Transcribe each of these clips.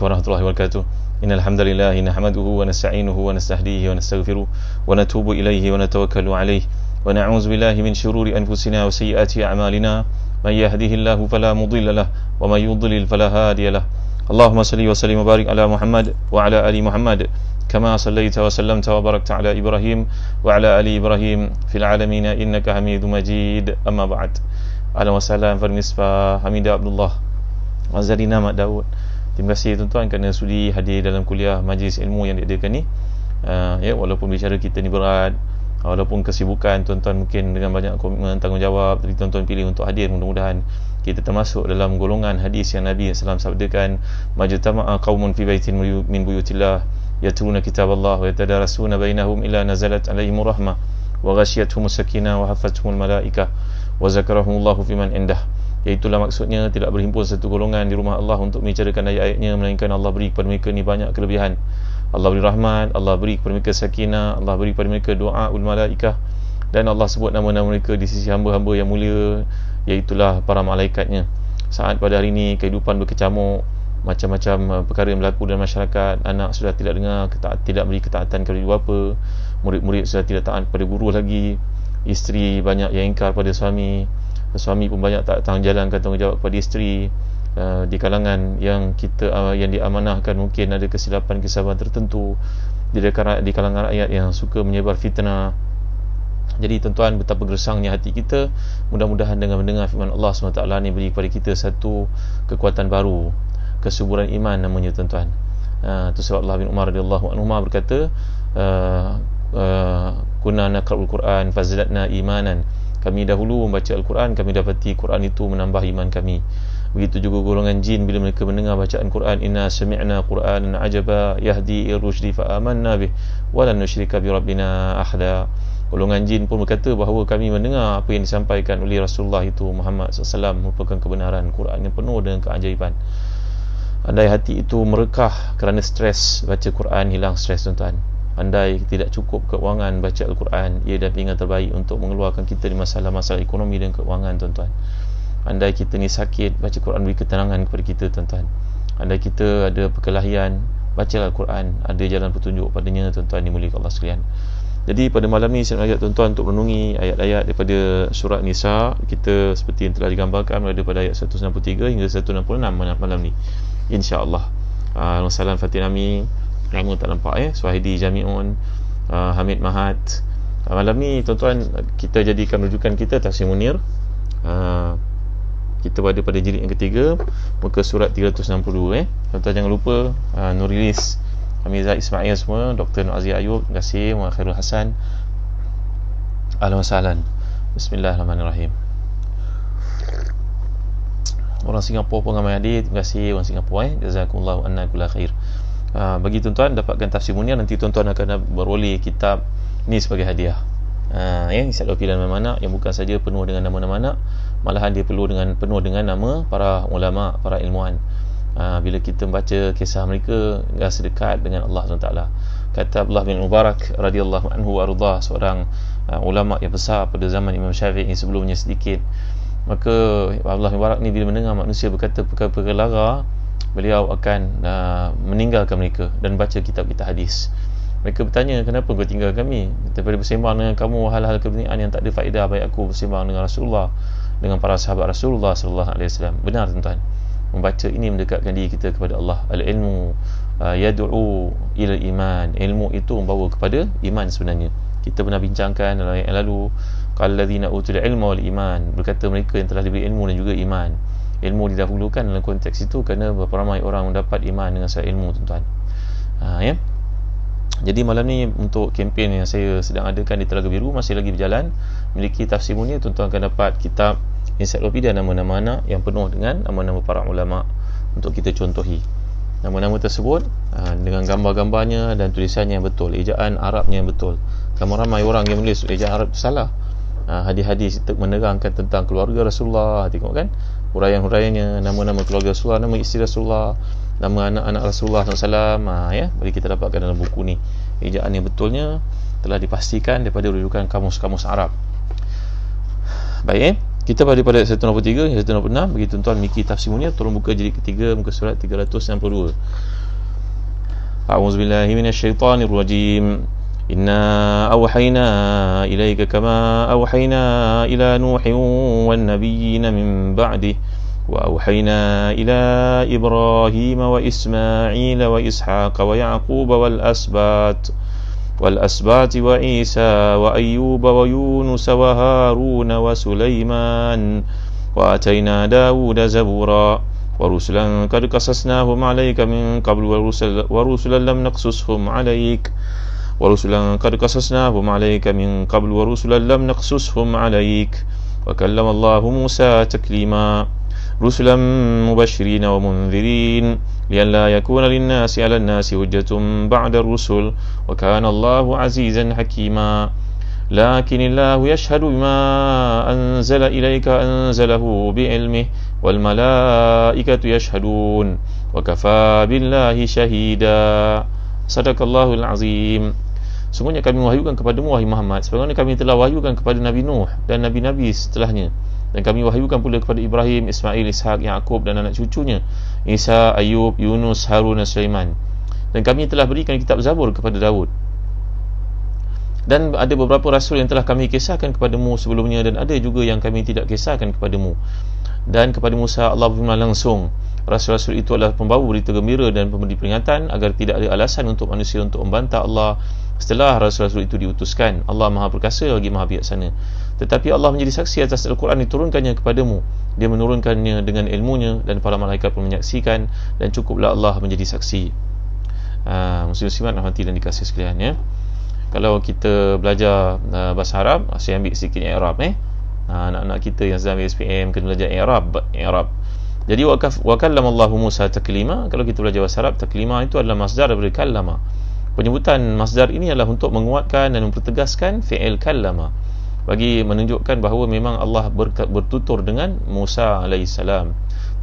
warahmatullahi wabarakatuh. Innal hamdalillah nahmaduhu wa nasta'inuhu wa nastahdihi wa nastaghfiruh wa natubu ilayhi wa natawakkalu alayhi wa na'udzu billahi min shururi anfusina wa sayyiati a'malina. May yahdihillahu fala mudilla lahu wa may yudlil fala hadiya lahu. Allahumma salli wa sallim wa barik ala Muhammad wa ala ali Muhammad kama sallaita wa sallamta wa barakta ala Ibrahim wa ala ali Ibrahim fil alamin innaka Hamidum Majid. Amma ba'd. Ahlan wa sahlan fil misbah Hamidah Abdullah Azharina Mat Daud. Terima kasih tuan-tuan kerana sudi hadir dalam kuliah majlis ilmu yang diadakan ni. Walaupun bicara kita ni berat, walaupun kesibukan tuan-tuan mungkin dengan banyak komitmen tanggungjawab, tapi tuan-tuan pilih untuk hadir. Mudah-mudahan kita termasuk dalam golongan hadis yang Nabi SAW sabdakan, majtama'a qaumun fi baitin min buyutillah yatluna kitaballah wa yatadarasuna bainahum illa nazalat alaihimur rahmah wa ghashiyatuhumus sakinah wa hafathumul malaikah wa zakarahumullahu fiman indah. Iaitulah maksudnya tidak berhimpun satu golongan di rumah Allah untuk membicarakan ayat-ayatnya, melainkan Allah beri kepada mereka ni banyak kelebihan. Allah beri rahmat, Allah beri kepada mereka sakinah, Allah beri kepada mereka doa ul malaikah, dan Allah sebut nama-nama mereka di sisi hamba-hamba yang mulia, iaitulah para malaikatnya. Saat pada hari ini kehidupan berkecamuk, macam-macam perkara yang berlaku dalam masyarakat. Anak sudah tidak dengar, tidak beri ketaatan kepada ibu bapa, murid-murid sudah tidak taat pada guru lagi, isteri banyak yang ingkar pada suami, suami pun banyak tak jalankan tanggungjawab kepada isteri. Di kalangan yang yang diamanahkan mungkin ada kesilapan-kesilapan tertentu, di kalangan rakyat yang suka menyebar fitnah. Jadi tuan-tuan, betapa gersangnya hati kita. Mudah-mudahan dengan mendengar firman Allah SWT ni beri kepada kita satu kekuatan baru, kesuburan iman namanya tuan-tuan. Itu sebab Allah bin Umar radhiyallahu anhu berkata, kunna naqra'ul Quran fazadna imanan. Kami dahulu membaca Al-Quran, kami dapati Quran itu menambah iman kami. Begitu juga golongan jin, bila mereka mendengar bacaan Quran, inna sami'na Qur'anan ajaba yahdi ir-rusydi fa amanna bih wa lan nusyrika bi rabbina ahada. Golongan jin pun berkata bahawa kami mendengar apa yang disampaikan oleh Rasulullah itu Muhammad SAW merupakan kebenaran. Quran yang penuh dengan keajaiban. Andai hati itu merekah kerana stres, baca Quran hilang stres tuan-tuan. Andai tidak cukup keuangan, baca Al-Quran, ia dampingan terbaik untuk mengeluarkan kita di masalah-masalah ekonomi dan keuangan tuan-tuan. Andai kita ni sakit, baca Quran beri ketenangan kepada kita tuan-tuan. Andai kita ada perkelahian, baca Al-Quran, ada jalan petunjuk padanya tuan-tuan dimuliakan Allah sekalian. Jadi pada malam ni saya mengajak tuan-tuan untuk renungi ayat-ayat daripada surat Nisa. Kita seperti yang telah digambarkan daripada ayat 163 hingga 166 malam ni, insya-Allah. Salam Fatih Nami, lama tak nampak Suhaidi Jami'un, Hamid Mahat. Malam ni tuan-tuan, kita jadikan rujukan kita Tafsir Munir. Kita berada pada jilid yang ketiga, muka surat 362. Tuan-tuan jangan lupa Nurilis, Hamizah Ismail semua, Dr. Nur Aziz Ayub, terima kasih, Muhammad Khairul Hasan, ahlan wa sahlan. Bismillahirrahmanirrahim. Orang Singapura pun ramai hadir, terima kasih orang Singapura. Jazakumullahu anna kulla khair. Bagi tuan-tuan dapatkan Tafsir Munir, nanti tuan-tuan akan beroleh kitab ni sebagai hadiah. Ensiklopedia dan mana yang bukan saja penuh dengan nama-nama anak, malahan dia penuh dengan nama para ulama, para ilmuwan. Bila kita membaca kisah mereka, rasa dekat dengan Allah SWT. Kata Abdullah bin Mubarak radhiyallahu anhu arda, seorang ulama yang besar pada zaman Imam Syafi'i sebelumnya sedikit. Maka Abdullah bin Mubarak ni bila mendengar manusia berkata perkara-perkara lara, beliau akan meninggalkan mereka dan baca kitab-kitab hadis. Mereka bertanya, kenapa kau tinggal kami? Daripada bersembang dengan kamu hal-hal kebenaran yang tak ada faedah, baik aku bersembang dengan Rasulullah, dengan para sahabat Rasulullah sallallahu alaihi wasallam. Benar tuan-tuan, membaca ini mendekatkan diri kita kepada Allah. Al-ilmu yad'u ila iman. Ilmu itu membawa kepada iman sebenarnya. Kita pernah bincangkan dalam ayat yang lalu, qalladzina utul ilma wal iman, berkata mereka yang telah diberi ilmu dan juga iman. Ilmu didahulukan dalam konteks itu kerana berapa ramai orang mendapat iman dengan sebab ilmu tuan-tuan. Jadi malam ni untuk kempen yang saya sedang adakan di Telaga Biru masih lagi berjalan. Memiliki Tafsir Munir, tuan-tuan akan dapat kitab ensiklopedia nama-nama anak yang penuh dengan nama-nama para ulama untuk kita contohi. Nama-nama tersebut dengan gambar-gambarnya dan tulisannya yang betul, ejaan Arabnya yang betul. Kamu ramai orang yang menulis ejaan Arab itu salah. Hadis-hadis menerangkan tentang keluarga Rasulullah, tengok kan huraian-huraiannya, nama-nama keluarga Rasulullah, nama isteri Rasulullah, nama anak-anak Rasulullah SAW. Mari kita dapatkan dalam buku ni. Ejaan yang betulnya telah dipastikan daripada rujukan kamus-kamus Arab. Baik, Kita pada 163 hingga 166. Bagi tuan-tuan Miki Tafsir Munir, tolong buka jilid ketiga, muka surat 362. A'udzubillahi minasyaitonirrajim. Inna awhayna ilaika kama awhayna ila Nuhin wan nabiyyina min ba'dih wa awhayna ila Ibrahim wa Ismail wa Ishaq wa Yaqub wal asbat wa Isa wa Ayyub wa Yunus wa Harun wa Sulaiman wa atayna Dawuda zabura wa rusulan qad qasasnahum 'alaika min qabl wa rusulan lam naqsushum 'alaik wa rusulan qad qasasnahum 'alaika min qabl wa rusulan lam naqsushum 'alaik wa kallama Allahu Musa taklima rusulan mubasysyirin wa mundzirin lialla yakuna lin-nasi 'ala an-nasi hujjatun ba'da ar-rusul wa kana Allahu 'azizan hakima. Lakinillahu yashhadu bima anzala ilayka anzalahu bi'ilmihi wal malaikatu yashhadun wa kafa billahi shahida. Sadaqallahul azim. Sungguhnya kami wahyukan kepadamu wahai Muhammad sebagaimana kami telah wahyukan kepada Nabi Nuh dan nabi-nabi setelahnya, dan kami wahyukan pula kepada Ibrahim, Ismail, Ishaq, Yaqub dan anak cucunya, Isa, Ayub, Yunus, Harun dan Sulaiman. Dan kami telah berikan kitab Zabur kepada Daud. Dan ada beberapa rasul yang telah kami kisahkan kepadamu sebelumnya, dan ada juga yang kami tidak kisahkan kepadamu. Dan kepada Musa Allah berfirman langsung, rasul-rasul itu adalah pembawa berita gembira dan pemberi peringatan agar tidak ada alasan untuk manusia untuk membantah Allah setelah rasul-rasul itu diutuskan. Allah Maha Perkasa lagi Maha Bijaksana. Tetapi Allah menjadi saksi atas Al-Quran diturunkannya kepadamu. Dia menurunkannya dengan ilmunya dan para malaikat pun menyaksikan, dan cukuplah Allah menjadi saksi. Muslim-muslimat rahmati dan dikasihi sekalian, ya. Kalau kita belajar bahasa Arab, saya ambil sikit i'rab anak-anak kita yang sedang SPM kena belajar i'rab. Jadi wa kallama Allahu Musa taklima. Kalau kita belajar bahasa Arab, taklima itu adalah masdar daripada kallama. Penyebutan masdar ini adalah untuk menguatkan dan mempertegaskan fi'il kallama, bagi menunjukkan bahawa memang Allah bertutur dengan Musa alaihissalam.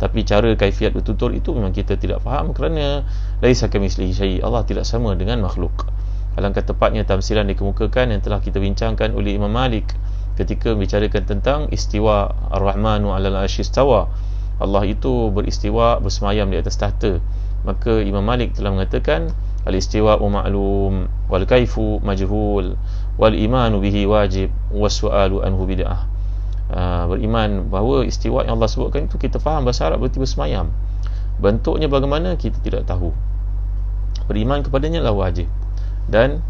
Tapi cara kaifiat bertutur itu memang kita tidak faham, kerana laisa kamitslihi syai', Allah tidak sama dengan makhluk. Alangkah tepatnya tamsilan dikemukakan yang telah kita bincangkan oleh Imam Malik ketika membicarakan tentang istiwa Ar-Rahmanu 'alal 'arsy istawa. Allah itu beristiwa, bersemayam di atas tahta. Maka Imam Malik telah mengatakan al-istiwa'u ma'lum wal kaifu majhul wal imanu bihi wajib was su'alu anhu bid'ah. Beriman bahawa istiwa yang Allah sebutkan itu kita faham bahasa Arab berarti bersemayam. Bentuknya bagaimana kita tidak tahu. Beriman kepadanya lah wajib. Dan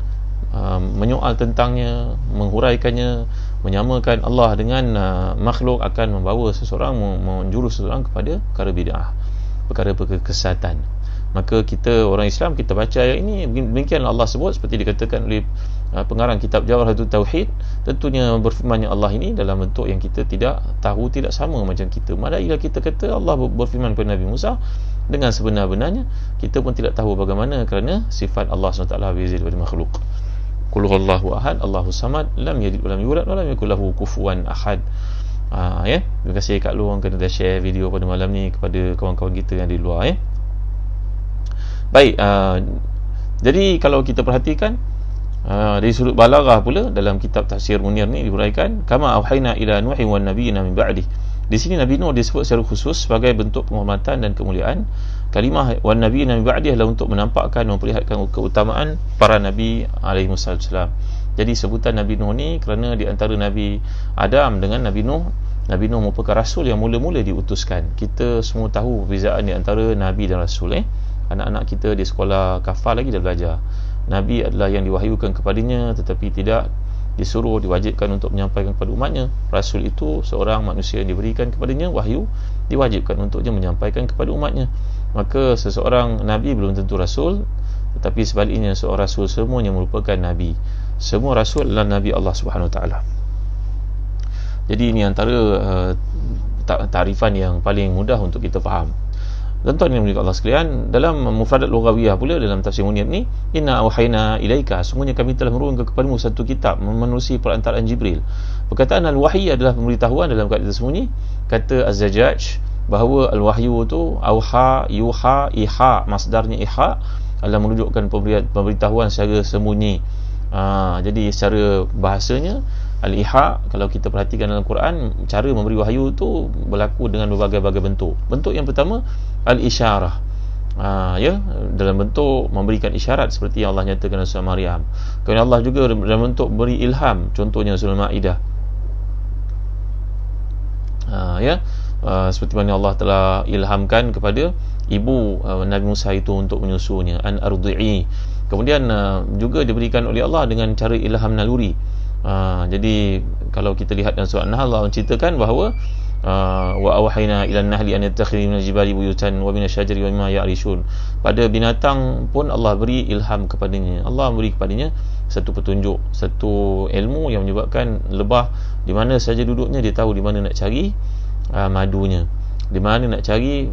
menyoal tentangnya, menghuraikannya, menyamakan Allah dengan makhluk akan membawa seseorang, menjurus seseorang kepada perkara bid'ah, perkara kesesatan. Maka kita orang Islam, kita baca ayat ini, demikian Allah sebut, seperti dikatakan oleh pengarang kitab Jawharatul Tauhid. Tentunya berfirmannya Allah ini dalam bentuk yang kita tidak tahu, tidak sama macam kita. Malaikat kita kata Allah berfirman kepada Nabi Musa dengan sebenar-benarnya, kita pun tidak tahu bagaimana, kerana sifat Allah SWT berbeza daripada makhluk. Qul huwallahu ahad, Allahus samad, lam yalid wa lam yulad wa lam yakul lahu kufuwan ahad. Terima kasih Kak Long kerana dah share video pada malam ni kepada kawan-kawan kita yang di luar. Baik, jadi kalau kita perhatikan dari sudut balaghah pula, dalam kitab Tafsir Munir ni dihuraikan kama auhayna ila Nuhin wan nabiyina min ba'dih. Di sini Nabi Nuh disebut secara khusus sebagai bentuk penghormatan dan kemuliaan. Kalimah wan nabiyina min ba'dih adalah untuk menampakkan dan memperlihatkan keutamaan para nabi alaihi wassalam. Jadi sebutan Nabi Nuh ni kerana di antara Nabi Adam dengan Nabi Nuh merupakan rasul yang mula-mula diutuskan. Kita semua tahu perbezaan di antara nabi dan rasul. Anak-anak kita di sekolah kafar lagi dah belajar. Nabi adalah yang diwahyukan kepadanya, tetapi tidak disuruh, diwajibkan untuk menyampaikan kepada umatnya. Rasul itu seorang manusia yang diberikan kepadanya wahyu, diwajibkan untuknya menyampaikan kepada umatnya. Maka seseorang nabi belum tentu rasul, tetapi sebaliknya seorang rasul semuanya merupakan nabi. Semua rasul adalah nabi Allah Subhanahu Wa Taala. Jadi ini antara takrifan yang paling mudah untuk kita faham. Tuan-tuan yang dimuliakan Allah sekalian, dalam mufradat lughawiyah pula dalam tafsir Munir ni, inna auhayna ilaika, sungguhnya kami telah menurunkan kepadamu satu kitab menerusi perantaraan Jibril. Perkataan al-wahyi adalah pemberitahuan dalam keadaan tersembunyi. Kata Az-Zajjaj bahawa al-wahyu tu auha, yuha, iha, masdarnya iha adalah menunjukkan pemberitahuan secara sembunyi. Jadi secara bahasanya Al-Iha, kalau kita perhatikan dalam Quran, cara memberi wahyu tu berlaku dengan berbagai-bagai bentuk. Bentuk yang pertama, al-isyarah. Ya, dalam bentuk memberikan isyarat seperti yang Allah nyatakan dalam surah Maryam. Kemudian Allah juga dalam bentuk beri ilham, contohnya surah Maidah. Seperti mana Allah telah ilhamkan kepada ibu Nabi Musa itu untuk menyusunya, an ardi'i. Kemudian juga diberikan oleh Allah dengan cara ilham naluri. Jadi kalau kita lihat dalam surah An-Nahl, Allah menceritakan bahawa wa awhayna ila an-nahli an yattakhidha min al-jibali buyutan wa min asy-syajari wa mimma ya'rishun. Pada binatang pun Allah beri ilham kepadanya. Allah beri kepadanya satu petunjuk, satu ilmu yang menyebabkan lebah di mana saja duduknya dia tahu di mana nak cari madunya, di mana nak cari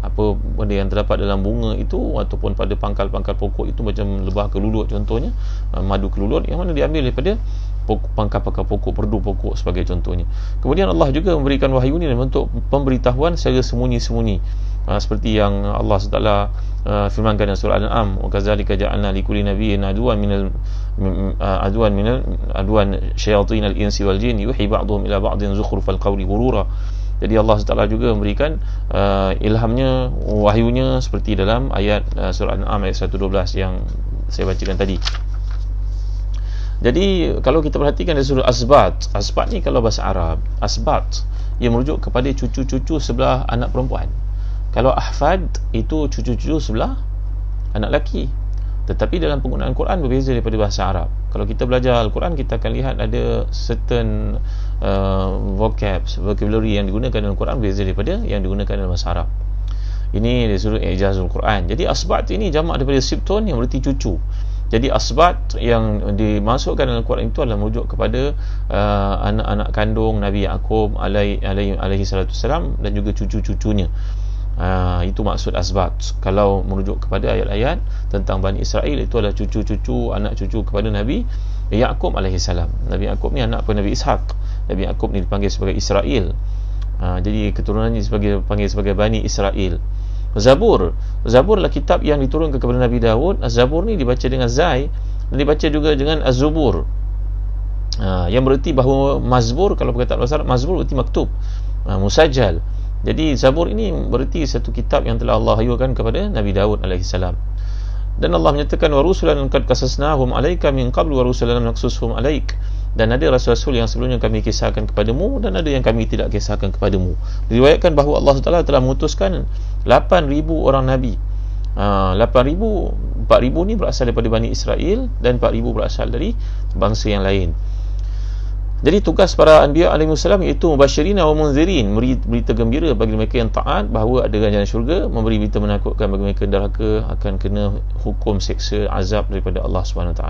apa benda yang terdapat dalam bunga itu ataupun pada pangkal-pangkal pokok itu, macam lebah kelulut contohnya, madu kelulut yang mana diambil daripada pangkal-pangkal pokok, perdu pokok sebagai contohnya. Kemudian Allah juga memberikan wahyu ini dalam bentuk pemberitahuan secara sembunyi-sembunyi, seperti yang Allah SWT firmankan dalam surah Al-An'am, wa kadzalika ja'alna likulli nabiyyin aduwan syayatinal insi wal jin yuhi ba'dhum ila ba'dhin zukhrufal qawli ghurura. Jadi Allah SWT juga memberikan ilhamnya, wahyunya seperti dalam ayat surah Al-An'am ayat 112 yang saya bacakan tadi. Jadi kalau kita perhatikan dari surah Asbat, Asbat ni kalau bahasa Arab, Asbat ia merujuk kepada cucu-cucu sebelah anak perempuan. Kalau Ahfad itu cucu-cucu sebelah anak lelaki. Tetapi dalam penggunaan Quran berbeza daripada bahasa Arab. Kalau kita belajar Al-Quran, kita akan lihat ada certain vocabulary yang digunakan dalam Quran berbeza daripada yang digunakan dalam bahasa Arab. Ini dari surah Ijazul Quran. Jadi Asbat ini jamak daripada Sibtun yang berarti cucu. Jadi Asbat yang dimasukkan dalam Quran itu adalah merujuk kepada anak-anak kandung Nabi Yaqub alaihi salatu wassalam dan juga cucu-cucunya. Itu maksud Asbat. Kalau merujuk kepada ayat-ayat tentang Bani Israel, itu adalah cucu-cucu, anak cucu kepada Nabi Yaqub alaihi salam. Nabi Yaqub ni anak Nabi Ishaq. Nabi Yaqub ni dipanggil sebagai Israel. Jadi keturunannya dipanggil sebagai Bani Israel. Zabur adalah kitab yang diturunkan kepada Nabi Daud. Zabur ni dibaca dengan Zai dan dibaca juga dengan Az-Zubur, yang bererti bahawa mazbur, kalau perkataan bahasa Arab, mazbur bererti maktub, musajjal. Jadi Zabur ini bererti satu kitab yang telah Allah wahyukan kepada Nabi Daud AS. Dan Allah menyatakan wa rusulan qad qasasnahum alayka min qabl wa rusulan lam naqsushum alayk. Dan ada rasul-rasul yang sebelumnya kami kisahkan kepadamu dan ada yang kami tidak kisahkan kepadamu. Diriwayatkan bahawa Allah SWT telah mengutuskan 8,000 orang Nabi. 8,000, 4,000 ni berasal daripada Bani Israel dan 4,000 berasal dari bangsa yang lain. Jadi tugas para Anbiya alaihissalam iaitu mubasyirin wa munzirin, memberi berita gembira bagi mereka yang taat bahawa ada ganjaran syurga, memberi berita menakutkan bagi mereka derhaka akan kena hukum seksa azab daripada Allah SWT.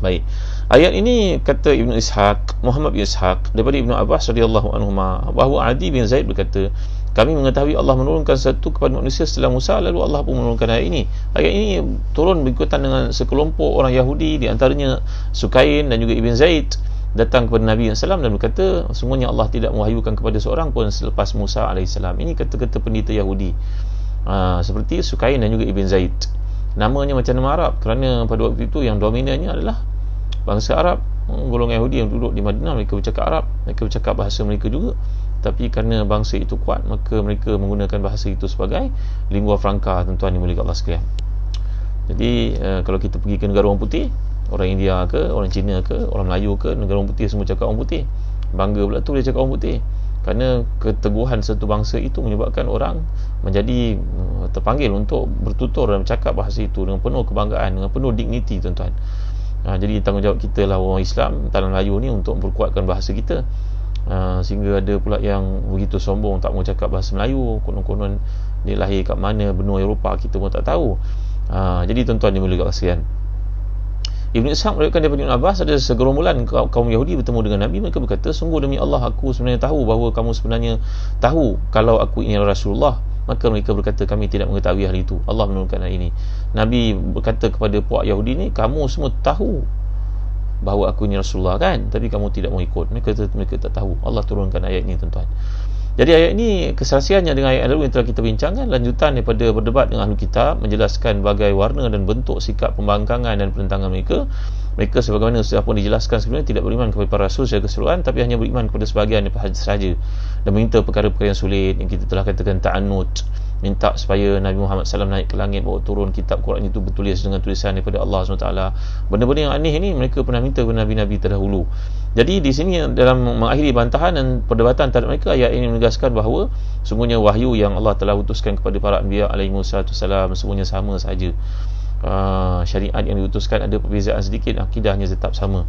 Baik. Ayat ini kata Ibnu Ishaq, Muhammad bin Ishaq daripada Ibnu Abbas radhiyallahu anhuma bahawa Adi bin Zaid berkata, kami mengetahui Allah menurunkan sesuatu kepada manusia setelah Musa, lalu Allah pun menurunkan ayat ini. Ayat ini turun berikutan dengan sekelompok orang Yahudi, di antaranya Sukain dan juga Ibn Zaid, datang kepada Nabi SAW dan berkata, sungguhnya Allah tidak mewahyukan kepada seorang pun selepas Musa AS. Ini kata-kata pendeta Yahudi, seperti Sukain dan juga Ibn Zaid. Namanya macam nama Arab, kerana pada waktu itu yang dominannya adalah bangsa Arab. Golongan Yahudi yang duduk di Madinah, mereka bercakap Arab, mereka bercakap bahasa mereka juga. Tapi kerana bangsa itu kuat, maka mereka menggunakan bahasa itu sebagai lingua franca, tuan-tuan dimuliakan Allah sekalian. Jadi kalau kita pergi ke negara orang putih, orang India ke, orang Cina ke, orang Melayu ke, negara orang putih semua cakap orang putih. Bangga pula tu dia cakap orang putih, kerana keteguhan satu bangsa itu menyebabkan orang menjadi terpanggil untuk bertutur dan bercakap bahasa itu dengan penuh kebanggaan, dengan penuh dignity, tuan-tuan. Jadi tanggungjawab kita lah orang Islam tanah Melayu ni untuk memperkuatkan bahasa kita. Sehingga ada pula yang begitu sombong tak mau cakap bahasa Melayu, konon-konon dia lahir kat mana benua Eropah kita pun tak tahu. Jadi tuan-tuan dimuliakan Allah sekalian, Ibn Ishaq meriwayatkan daripada Ibn Abbas, ada segerombolan kaum Yahudi bertemu dengan Nabi. Mereka berkata, sungguh demi Allah, aku sebenarnya tahu bahawa kamu sebenarnya tahu kalau aku ini Rasulullah. Maka mereka berkata, kami tidak mengetahui hal itu. Allah menurunkan hal ini. Nabi berkata kepada puak Yahudi ni, kamu semua tahu bahawa aku ini Rasulullah kan, tapi kamu tidak mau ikut. Mereka tak tahu. Allah turunkan ayat ini, tuan-tuan. Jadi ayat ini kesaksiannya dengan ayat lalu yang telah kita bincangkan, lanjutan daripada berdebat dengan ahli kitab, menjelaskan bagai warna dan bentuk sikap pembangkangan dan penentangan mereka. Mereka sebagaimana sudah pun dijelaskan sebelumnya tidak beriman kepada para rasul secara keseluruhan, tapi hanya beriman kepada sebahagian sahaja, dan meminta perkara-perkara yang sulit yang kita telah katakan ta'annud, minta supaya Nabi Muhammad SAW naik ke langit, bawa turun kitab Quran itu bertulis dengan tulisan daripada Allah SWT. Benda-benda yang aneh ini mereka pernah minta kepada Nabi-Nabi terdahulu. Jadi di sini dalam mengakhiri bantahan dan perdebatan terhadap mereka, ayat ini menegaskan bahawa sungguhnya wahyu yang Allah telah utuskan kepada para anbiya alaihimussalam sungguhnya sama sahaja. Syariat yang diutuskan ada perbezaan sedikit, akidahnya tetap sama.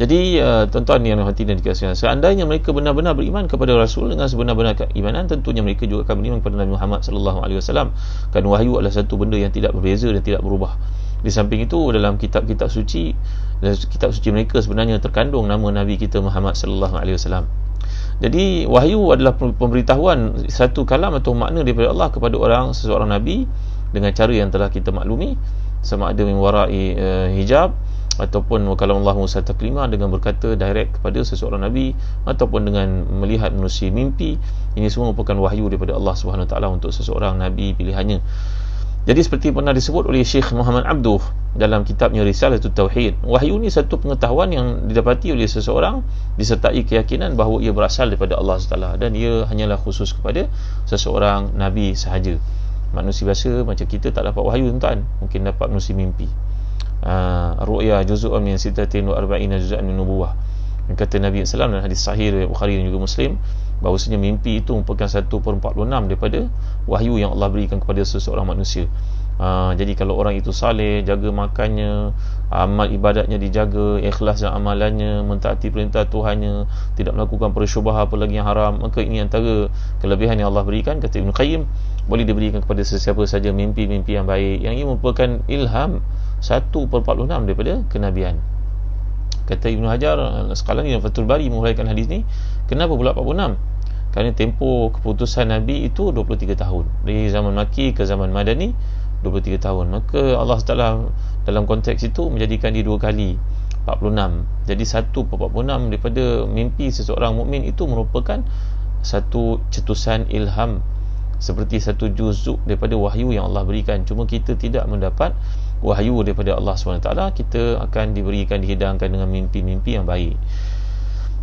Jadi tuan-tuan yang hati dan dikasihi, seandainya mereka benar-benar beriman kepada Rasul dengan sebenar-benar keimanan, tentunya mereka juga akan beriman kepada Nabi Muhammad sallallahu alaihi wasallam. Kerana wahyu adalah satu benda yang tidak berbeza dan tidak berubah. Di samping itu, dalam kitab-kitab suci, mereka sebenarnya terkandung nama Nabi kita Muhammad sallallahu alaihi wasallam. Jadi wahyu adalah pemberitahuan satu kalam atau makna daripada Allah kepada seseorang nabi dengan cara yang telah kita maklumi, sama ada min wara'i hijab, ataupun kalam Allah Musa taklima dengan berkata direct kepada seseorang nabi, ataupun dengan melihat manusia mimpi. Ini semua merupakan wahyu daripada Allah Subhanahu Wa Taala untuk seseorang nabi pilihannya. Jadi seperti pernah disebut oleh Syekh Muhammad Abduh dalam kitabnya Risalatul Tauhid, wahyu ini satu pengetahuan yang didapati oleh seseorang disertai keyakinan bahawa ia berasal daripada Allah SWT, dan ia hanyalah khusus kepada seseorang nabi sahaja. Manusia biasa macam kita tak dapat wahyu, tuan-tuan, mungkin dapat manusia mimpi. Ru'ya juz'un min 46 juz'an min nubuwah. Kata Nabi SAW dalam hadis sahih riwayat Bukhari dan juga Muslim, bahawasanya mimpi itu merupakan 1/46 daripada wahyu yang Allah berikan kepada seseorang manusia. Jadi kalau orang itu saleh, jaga makannya, amal ibadatnya dijaga, ikhlas dalam amalannya, mentaati perintah Tuhannya, tidak melakukan persyubhah apa lagi yang haram, maka ini antara kelebihan yang Allah berikan. Kata Ibn Qayyim, boleh diberikan kepada sesiapa saja mimpi-mimpi yang baik, yang ini merupakan ilham 1/46 daripada kenabian. Kata Ibn Hajar sekarang ni, Fathul Bari menghuraikan hadis ni, kenapa pula 46? Kerana tempoh keputusan Nabi itu 23 tahun, dari zaman Makki ke zaman Madani 23 tahun. Maka Allah Taala dalam konteks itu menjadikan dia 2 kali 46. Jadi 1/46 daripada mimpi seseorang mukmin itu merupakan satu cetusan ilham, seperti satu juzuk daripada wahyu yang Allah berikan. Cuma kita tidak mendapat wahyu daripada Allah SWT, kita akan dihidangkan dengan mimpi-mimpi yang baik.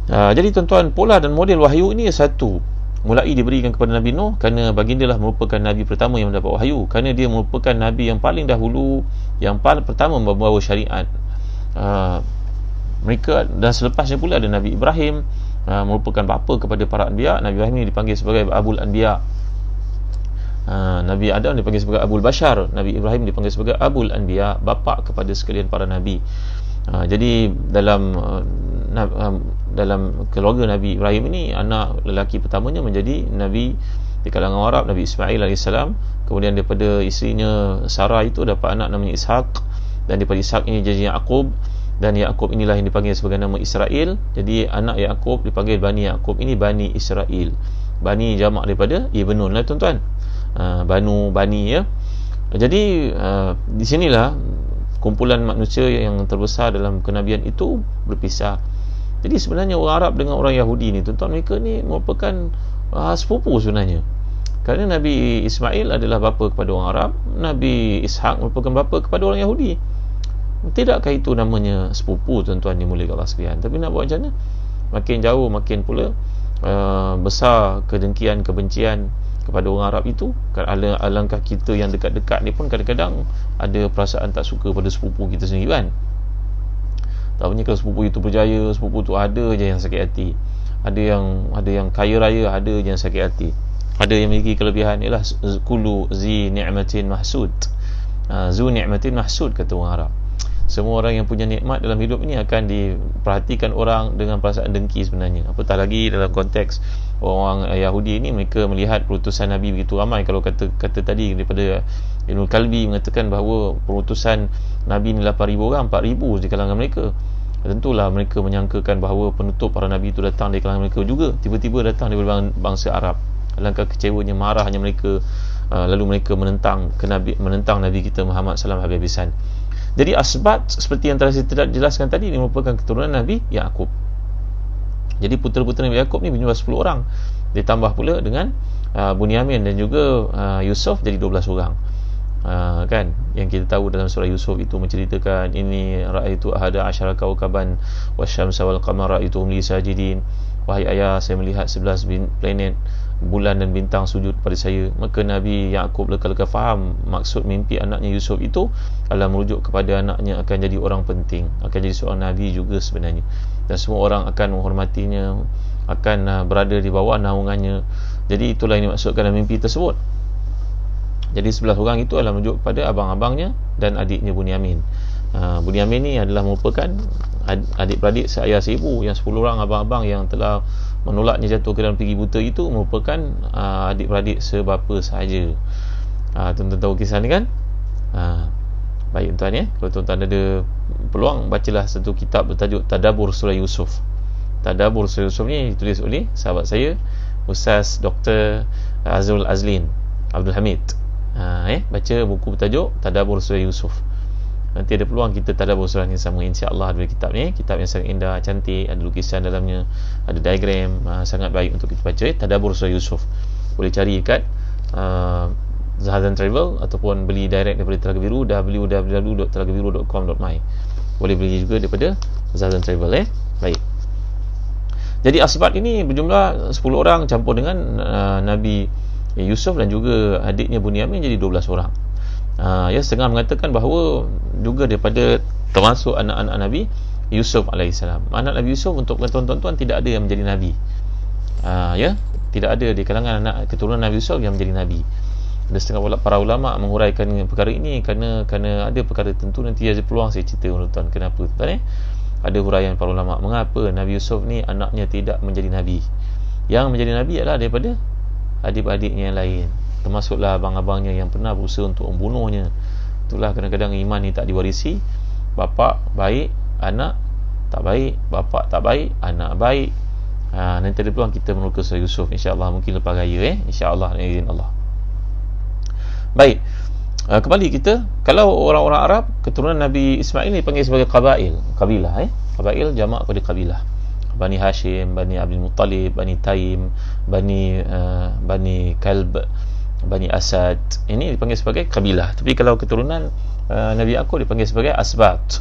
Jadi tuan-tuan, pola dan model wahyu ini satu, mulai diberikan kepada Nabi Nuh, kerana baginda lah merupakan Nabi pertama yang mendapat wahyu, kerana dia merupakan Nabi yang paling dahulu, yang paling pertama membawa syariat. Mereka, dan selepasnya pula ada Nabi Ibrahim, merupakan bapa kepada para anbiya. Nabi Ibrahim ini dipanggil sebagai Abul Anbiya. Nabi Adam dipanggil sebagai Abul Bashar, Nabi Ibrahim dipanggil sebagai Abul Anbiya, bapa kepada sekalian para nabi. Jadi dalam keluarga Nabi Ibrahim ini, anak lelaki pertamanya menjadi nabi di kalangan Arab, Nabi Ismail AS. Kemudian daripada isterinya Sarah itu dapat anak namanya Ishaq, dan daripada Ishaq ini jadi Yaqub, dan Yaqub inilah yang dipanggil sebagai nama Israel. Jadi anak Yaqub dipanggil Bani Yaqub, ini Bani Israel. Bani jamak daripada Ibnun lah, tuan-tuan. Bani ya. Jadi di sinilah kumpulan manusia yang terbesar dalam kenabian itu berpisah. Jadi sebenarnya orang Arab dengan orang Yahudi ni, tuan-tuan, mereka ni merupakan sepupu sebenarnya. Kerana Nabi Ismail adalah bapa kepada orang Arab, Nabi Ishaq merupakan bapa kepada orang Yahudi. Tidakkah itu namanya sepupu, tuan-tuan dimuliakan Allah sekalian? Tapi nak buat macam mana? Makin jauh makin pula besar kedengkian, kebencian kepada orang Arab itu. Alangkah kita yang dekat-dekat ni pun kadang-kadang ada perasaan tak suka pada sepupu kita sendiri, kan? Tahunya kalau sepupu itu berjaya, sepupu itu ada je yang sakit hati. Ada yang kaya raya, ada je yang sakit hati. Ada yang memiliki kelebihan, ialah kullu zi ni'matin mahsud. Zu ni'matin mahsud, kata orang Arab. Semua orang yang punya nikmat dalam hidup ini akan diperhatikan orang dengan perasaan dengki sebenarnya. Apatah lagi dalam konteks orang Yahudi ini, mereka melihat perutusan Nabi begitu ramai. Kalau kata tadi daripada Ibnul Kalbi mengatakan bahawa perutusan Nabi ni 8,000 orang, 4,000 di kalangan mereka. Tentulah mereka menyangkakan bahawa penutup para Nabi itu datang dari kalangan mereka juga. Tiba-tiba datang daripada bangsa Arab. Alangkah kecewanya, marahnya mereka. Lalu mereka menentang Nabi kita Muhammad SAW habis-habisan. Jadi asbat seperti yang telah saya jelaskan tadi, ini merupakan keturunan Nabi Yaqub. Jadi putera-putera Nabi Yaqub ni berjumlah 10 orang, ditambah pula dengan Bunyamin dan juga Yusuf, jadi 12 orang. Kan, yang kita tahu dalam surah Yusuf itu menceritakan, ini ra'aitu ahada asyara kaukaban wasyamsa wal qamara ra'aituhum li sajidin, wahai ayah, saya melihat 11 planet, bulan dan bintang sujud pada saya. Maka Nabi Yaqub leka-leka faham maksud mimpi anaknya Yusuf itu adalah merujuk kepada anaknya akan jadi orang penting, akan jadi seorang Nabi juga sebenarnya, dan semua orang akan menghormatinya, akan berada di bawah naungannya. Jadi itulah yang dimaksudkan dalam mimpi tersebut. Jadi 11 orang itu adalah merujuk kepada abang-abangnya dan adiknya Bunyamin. Bunyamin ni adalah merupakan adik-beradik seayah seibu. Yang 10 orang abang-abang yang telah menolaknya jatuh ke dalam perigi buta itu merupakan adik-beradik sebapa sahaja. Tuan-tuan tahu kisah ni kan? Baik tuan ya, kalau tuan-tuan ada peluang, bacalah satu kitab bertajuk Tadabbur Surah Yusuf. Tadabbur Surah Yusuf ni ditulis oleh sahabat saya, Ustaz Dr. Azrul Azlin Abdul Hamid. Baca buku bertajuk Tadabbur Surah Yusuf. Nanti ada peluang kita tadabbur surah ni sama, insya-Allah. Ada kitab ni, kitab yang sangat indah, cantik, ada lukisan dalamnya, ada diagram, sangat baik untuk kita baca. Tadabbur Surah Yusuf boleh cari kat Zahazan Travel ataupun beli direct daripada Telaga Biru, www.telagabiru.com.my. Boleh beli juga daripada Zahazan Travel. Baik. Jadi asbat ini berjumlah 10 orang campur dengan Nabi Yusuf dan juga adiknya Bunyamin, jadi 12 orang. Setengah mengatakan bahawa juga daripada termasuk anak-anak Nabi Yusuf alaihissalam. Anak Nabi Yusuf, untuk tuan-tuan tidak ada yang menjadi Nabi. Tidak ada di kalangan anak keturunan Nabi Yusuf yang menjadi Nabi. Ada setengah para ulama menguraikan perkara ini kerana ada perkara tentu. Nanti ada peluang saya cerita tuan-tuan kenapa tuan. Ada huraian para ulama mengapa Nabi Yusuf ni anaknya tidak menjadi Nabi. Yang menjadi Nabi adalah daripada adik-adiknya yang lain, termasuklah abang-abangnya yang pernah berusaha untuk membunuhnya. Itulah kadang-kadang iman ni tak diwarisi. Bapa baik, anak tak baik. Bapa tak baik, anak baik. Nanti ada peluang kita meneroka surah Yusuf, insya-Allah, mungkin lepas raya, insya-Allah, dengan izin Allah. Baik, kembali kita, kalau orang-orang Arab keturunan Nabi Ismail ni dipanggil sebagai kabilah. Kabail jamak pada kabilah. Bani Hashim, Bani Abdul Muttalib, Bani Taim, Bani Kalb, Bani Asad. Ini dipanggil sebagai kabilah. Tapi kalau keturunan Nabi Yaqub dipanggil sebagai asbat.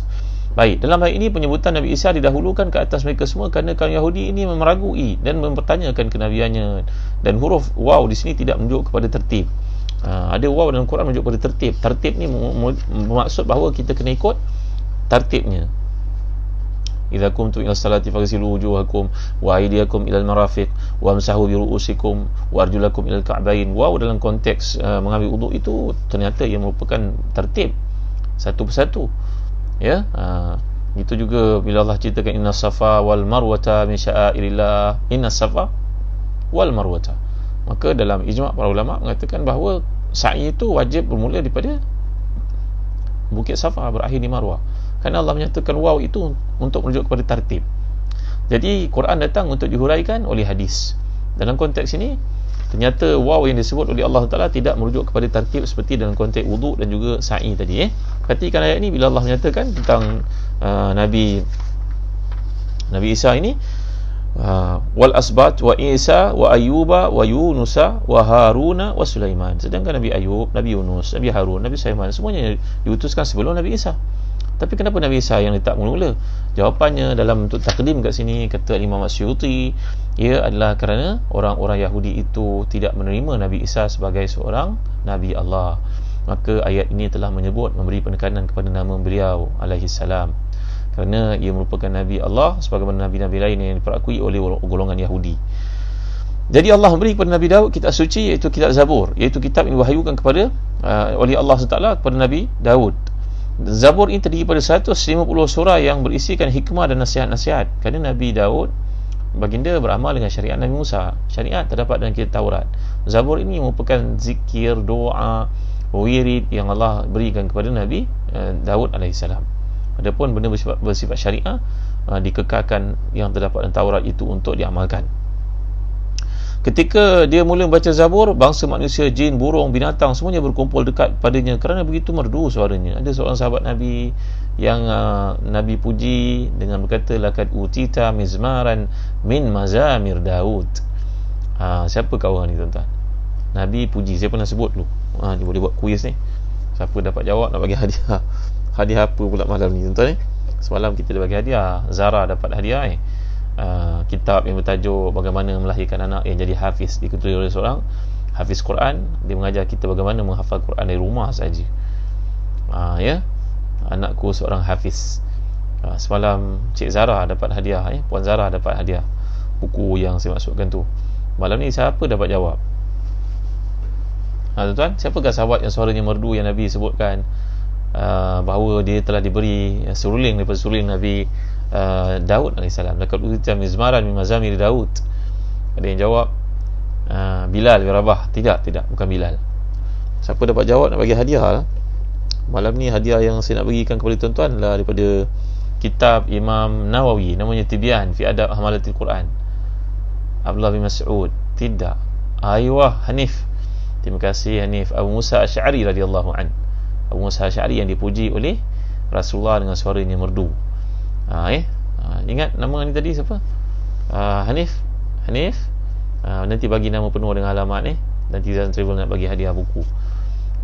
Baik, dalam hal ini penyebutan Nabi Isa didahulukan ke atas mereka semua kerana kaum Yahudi ini memeragui dan mempertanyakan kenabiannya. Dan huruf waw di sini tidak menunjuk kepada tertib. Ada waw dalam Quran menunjuk kepada tertib. Tertib ni bermaksud bahawa kita kena ikut tertibnya. Idza kumtum ila salati faghsilu wujuhakum wa aydiyakum ila al-marafiq wamsahu bi ru'usikum wa arjulakum ila al-ka'bayn. Wow, dalam konteks mengambil wuduk itu ternyata ia merupakan tertib satu persatu. Itu juga bila Allah ceritakan inna safa wal marwata min sya'airillah, inna safa wal marwata. Maka dalam ijma' para ulama mengatakan bahawa sa'i itu wajib bermula daripada Bukit Safa, berakhir di Marwah. Kerana Allah menyatakan waw itu untuk merujuk kepada tertib. Jadi Quran datang untuk dihuraikan oleh hadis. Dalam konteks ini ternyata waw yang disebut oleh Allah Ta'ala tidak merujuk kepada tertib seperti dalam konteks wuduk dan juga sa'i tadi. Perhatikan ayat ini bila Allah menyatakan tentang Nabi Isa ini, wal asbat wa Isa wa Ayyuba wa Yunusa wa Haruna wa Sulaiman. Sedangkan Nabi Ayub, Nabi Yunus, Nabi Harun, Nabi Sulaiman semuanya diutuskan sebelum Nabi Isa. Tapi kenapa Nabi Isa yang letak mula-mula? Jawapannya dalam bentuk takdim kat sini, kata Imam Asyuti, ia adalah kerana orang-orang Yahudi itu tidak menerima Nabi Isa sebagai seorang Nabi Allah. Maka ayat ini telah menyebut, memberi penekanan kepada nama beliau alaihi salam, kerana ia merupakan Nabi Allah sebagaimana Nabi-Nabi lain yang diperakui oleh golongan Yahudi. Jadi Allah memberi kepada Nabi Daud kitab suci, iaitu kitab Zabur, iaitu kitab yang diwahyukan kepada oleh Allah SWT kepada Nabi Daud. Zabur ini terdiri pada 150 surah yang berisikan hikmah dan nasihat-nasihat. Kerana Nabi Daud, baginda beramal dengan syariat Nabi Musa. Syariat terdapat dalam kitab Taurat. Zabur ini merupakan zikir, doa, wirid yang Allah berikan kepada Nabi Daud AS. Adapun benda bersifat syariah dikekalkan yang terdapat dalam Taurat itu untuk diamalkan. Ketika dia mula baca Zabur, bangsa manusia, jin, burung, binatang semuanya berkumpul dekat padanya kerana begitu merdu suaranya. Ada seorang sahabat Nabi yang Nabi puji dengan berkata, laqad utita mizmaran min mazamir Daud. Siapakah orang ni tuan-tuan? Nabi puji. Saya pernah sebut dulu. Dia boleh buat kuis ni. Siapa dapat jawab nak bagi hadiah. Hadiah apa pula malam ni tuan-tuan? Semalam kita dah bagi hadiah. Zara dapat hadiah kitab yang bertajuk Bagaimana Melahirkan Anak yang jadi hafiz, diketuai oleh seorang hafiz Quran. Dia mengajar kita bagaimana menghafal Quran dari rumah saja. Anakku seorang hafiz. Semalam Cik Zara dapat hadiah, Puan Zara dapat hadiah buku yang saya maksudkan tu. Malam ni siapa dapat jawab? Tuan-tuan, siapakah sahabat yang suaranya merdu yang Nabi sebutkan bahawa dia telah diberi seruling daripada seruling Nabi Daud AS. Laqad utita mizmaran min mazamir Daud. Ada yang jawab Bilal bin Rabah. Tidak, bukan Bilal. Siapa dapat jawab nak bagi hadiah lah. Malam ni hadiah yang saya nak bagikan kepada tuan-tuan lah daripada kitab Imam Nawawi, namanya Tibyan fi Adab Hamalatil Quran. Abdullah bin Mas'ud. Tidak. Aywa Hanif. Terima kasih Hanif. Abu Musa Asy'ari radhiyallahu an. Abu Musa Asy'ari yang dipuji oleh Rasulullah dengan suaranya merdu. Ingat nama ni tadi siapa? Hanif. Nanti bagi nama penuh dengan alamat nanti Zazan Travel nak bagi hadiah buku.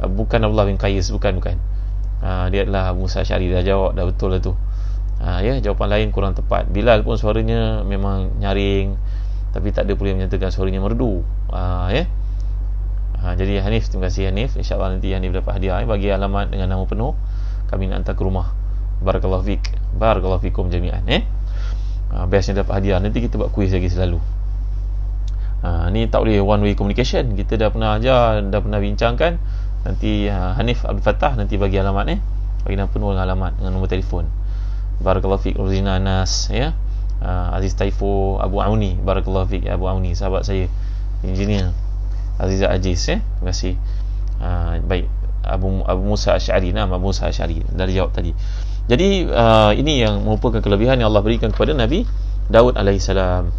Bukan Abdullah bin Qais, bukan. Dia adalah Abu Musa Asy'ari. Dah jawab dah betul lah tu. Jawapan lain kurang tepat. Bilal pun suaranya memang nyaring, tapi tak ada pula yang menyatakan suaranya merdu. Jadi Hanif, terima kasih Hanif. InsyaAllah nanti Hanif dapat hadiah. Bagi alamat dengan nama penuh, kami nak hantar ke rumah. Barakallahu fiik. Barakallahu fiikum jami'an. Bestnya dapat hadiah. Nanti kita buat kuis lagi selalu. Ni tak boleh one way communication. Kita dah pernah ajar, dah pernah bincangkan. Nanti Hanif Abdul Fattah nanti bagi alamat bagi nama penuh dengan alamat dengan nombor telefon. Barakallahu fiik Rozina Anas, Aziz Taifo, Abu Auni. Barakallahu fiik Abu Auni, sahabat saya, engineer. Aziza Aziz, terima kasih. Baik, Abu Musa Asy'ari. Abu Musa Asy'ari dah dijawab tadi. Jadi ini yang merupakan kelebihan yang Allah berikan kepada Nabi Daud alaihissalam.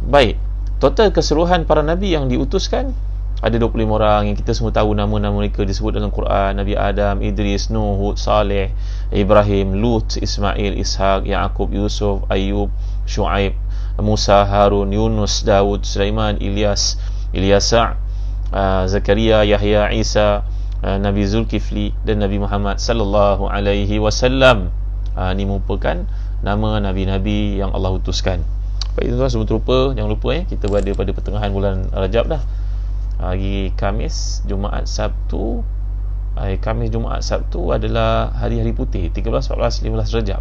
Baik, total keseluruhan para nabi yang diutuskan ada 25 orang yang kita semua tahu nama-nama mereka disebut dalam Quran. Nabi Adam, Idris, Nuh, Hud, Saleh, Ibrahim, Lut, Ismail, Ishaq, Yaqub, Yusuf, Ayub, Shu'aib, Musa, Harun, Yunus, Daud, Sulaiman, Ilyas, Ilyasa, Zakaria, Yahya, Isa, Nabi Zulkifli dan Nabi Muhammad sallallahu alaihi wasallam. Ini merupakan nama nabi-nabi yang Allah utuskan. Baik tuan-tuan, sebelum terlupa, jangan lupa kita berada pada pertengahan bulan Rajab dah. Hari Khamis, Jumaat, Sabtu. Khamis, Jumaat, Sabtu adalah hari-hari putih 13, 14, 15 Rajab.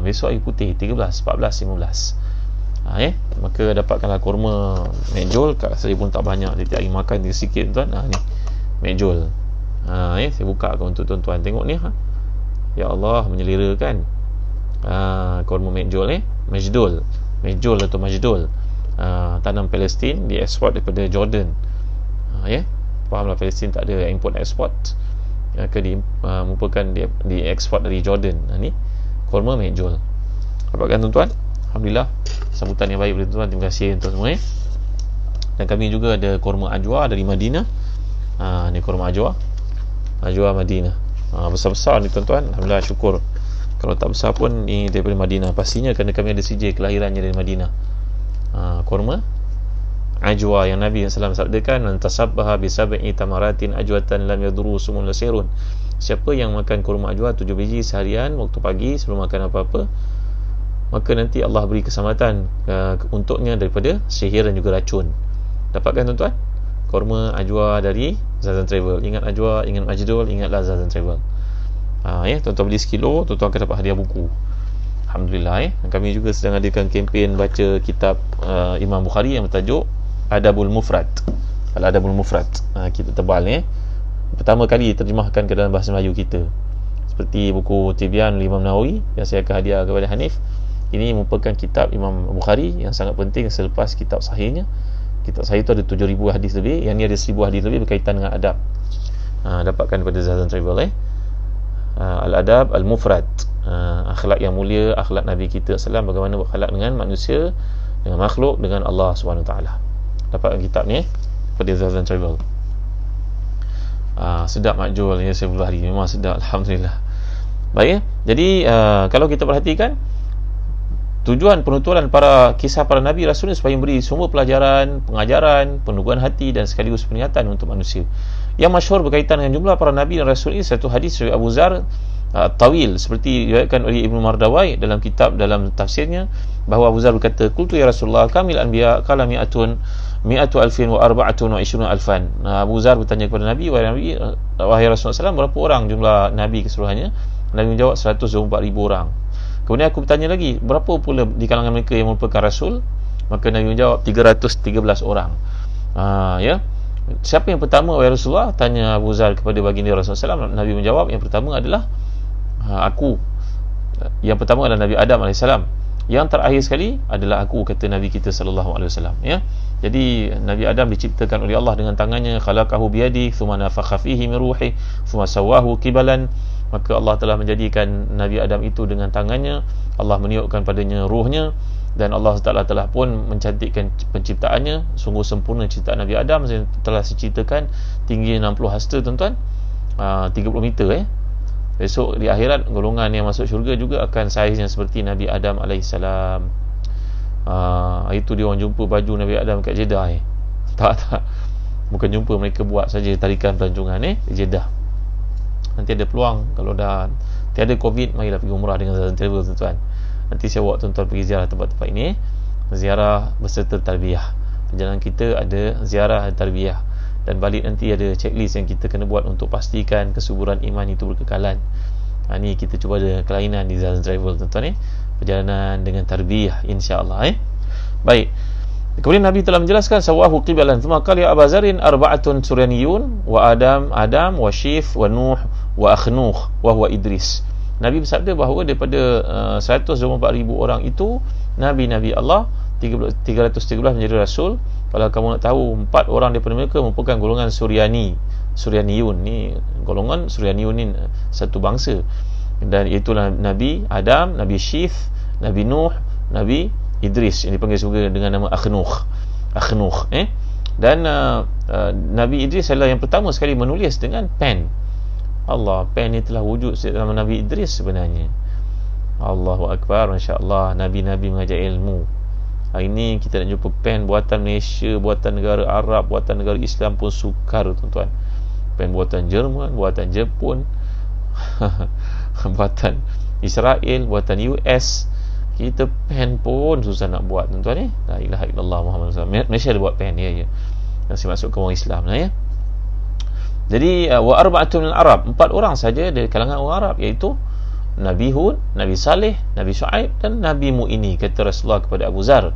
Besok hari putih 13, 14, 15. Maka dapatkanlah kurma mejol. Kat saya pun tak banyak, setiap hari makan sikit tuan. Ni mejol. Saya buka untuk tuan-tuan tengok ni. Ya Allah, menyelerakan. Kurma mejol mejol atau majdul. Tanam Palestin, dieksport daripada Jordan. Fahamlah, Palestin tak ada import export. Merupakan dieksport dari Jordan. Ni kurma mejol. Dapatkan tuan-tuan. Alhamdulillah, sambutan yang baik dari tuan-tuan. Terima kasih untuk semua. Dan kami juga ada kurma ajwa dari Madinah. Ni kurma ajwa Madinah. Besar-besar ni tuan-tuan. Alhamdulillah, syukur. Kalau tak besar pun ni daripada Madinah. Pastinya kerana kami ada sijil kelahirannya dari Madinah. Kurma ajwa yang Nabi SAW sabdakan, man tasabbaha bi sab'i tamaratin ajwatan lam yadru sumun lasirun. Siapa yang makan kurma ajwa 7 biji seharian waktu pagi sebelum makan apa-apa, maka nanti Allah beri keselamatan untuknya daripada sihir dan juga racun. Dapatkan tuan-tuan kurma ajwa dari Zazan Travel. Ingat ajwa, ingat majdul, ingatlah Zazan Travel. Tuan-tuan beli sekilo, tuan-tuan akan dapat hadiah buku. Alhamdulillah. Dan kami juga sedang adakan kempen baca kitab Imam Bukhari yang bertajuk Adabul Mufrad. Al-Adabul Mufrad. Kitab tebal pertama kali terjemahkan ke dalam bahasa Melayu kita. Seperti buku Tibyan Imam Nawawi yang saya akan hadiah kepada Hanif. Ini merupakan kitab Imam Bukhari yang sangat penting selepas kitab sahihnya. Kitab sahih itu ada 7,000 hadis lebih, yang ni ada 1,000 hadis lebih berkaitan dengan adab. Dapatkan daripada Zazan Travel. Al-Adab Al-Mufrad, akhlak yang mulia, akhlak Nabi kita SAW, bagaimana berakhlak dengan manusia dengan makhluk, dengan Allah SWT. Dapat kitab ni pada Zazan Travel. Sedap makjul ya, saya berlari memang sedap, alhamdulillah. Baik, jadi kalau kita perhatikan, tujuan penuturan kisah para Nabi Rasul ni supaya memberi sumber pelajaran, pengajaran, penubuhan hati dan sekaligus peringatan untuk manusia. Yang masyhur berkaitan dengan jumlah para Nabi dan Rasul ini, satu hadis dari Abu Zar Tawil, seperti diriwayatkan oleh Ibnu Mardawai dalam tafsirnya, bahawa Abu Zar berkata, qultu ya Rasulullah, kamil anbiya qala mi'atu alfin wa arba'atun wa ishruna alfan. Abu Zar bertanya kepada Nabi, wahai Rasulullah SAW, berapa orang jumlah Nabi keseluruhannya? Nabi menjawab 124,000 orang. Kemudian aku bertanya lagi, berapa pula di kalangan mereka yang merupakan Rasul? Maka Nabi menjawab 313 orang. Ya. Siapa yang pertama wahai Rasulullah? Tanya Abu Zar kepada baginda Rasulullah SAW. Nabi menjawab, yang pertama adalah aku. Yang pertama adalah Nabi Adam AS. Yang terakhir sekali adalah aku, kata Nabi kita SAW. Ya. Jadi Nabi Adam diciptakan oleh Allah dengan tangannya, khalaqahu biyadi thumma nafakha fihi min ruhi thumma sawahu qibalan. Maka Allah telah menjadikan Nabi Adam itu dengan tangannya, Allah meniupkan padanya ruhnya, dan Allah Taala telah pun mencantikkan penciptaannya. Sungguh sempurna ciptaan Nabi Adam, yang telah diciptakan tinggi 60 hasta, tuan-tuan, 30 meter. Besok di akhirat, golongan yang masuk syurga juga akan saiznya seperti Nabi Adam alaihissalam. Itu dia orang jumpa baju Nabi Adam kat Jeddah. Tak, bukan jumpa, mereka buat saja tarikan pelancongan di Jeddah. Nanti ada peluang, kalau dah tiada Covid, marilah pergi umrah dengan Zazan Travel, tuan-tuan. Nanti saya bawa tuan-tuan pergi ziarah tempat-tempat ini, ziarah beserta tarbiyah. Perjalanan kita ada ziarah dan tarbiyah, dan balik nanti ada checklist yang kita kena buat untuk pastikan kesuburan iman itu berkekalan. Ni kita cuba ada kelainan di Zazan Travel, tuan-tuan. Perjalanan dengan tarbiyah, insya-Allah. Baik. Kemudian Nabi telah menjelaskan sawahu qibalan, thumma qala ya Abazarin arba'atun suryaniyun wa Adam wa Syif wa Nuh wa Akhnukh wa huwa Idris. Nabi bersabda bahawa daripada 124,000 orang itu Nabi-Nabi Allah 313 menjadi Rasul. Kalau kamu nak tahu, 4 orang daripada mereka merupakan golongan Suryaniyun. Ni golongan Suryaniyun ni satu bangsa, dan itulah Nabi Adam, Nabi Syif, Nabi Nuh, Nabi Idris, yang dipanggil juga dengan nama Akhnukh. Dan Nabi Idris adalah yang pertama sekali menulis dengan pen. Allah, pen ni telah wujud dalam Nabi Idris sebenarnya. Allahu Akbar, masya-Allah. Nabi-Nabi mengajar ilmu. Hari ini kita nak jumpa pen buatan Malaysia, buatan negara Arab, buatan negara Islam pun sukar, tuan-tuan. Pen buatan Jerman, buatan Jepun, buatan Israel, buatan US. Kita pen pun susah nak buat, tuan-tuan. La ilaha illallah Muhammad SAW. Malaysia ada buat pen, ya. Masih masuk ke orang Islam lah, ya. Jadi wa arba'atun al-Arab, 4 orang saja dari kalangan orang Arab, iaitu Nabi Hud, Nabi Saleh, Nabi Shu'aib dan Nabi Mu'ini, kata Rasulullah kepada Abu Zar.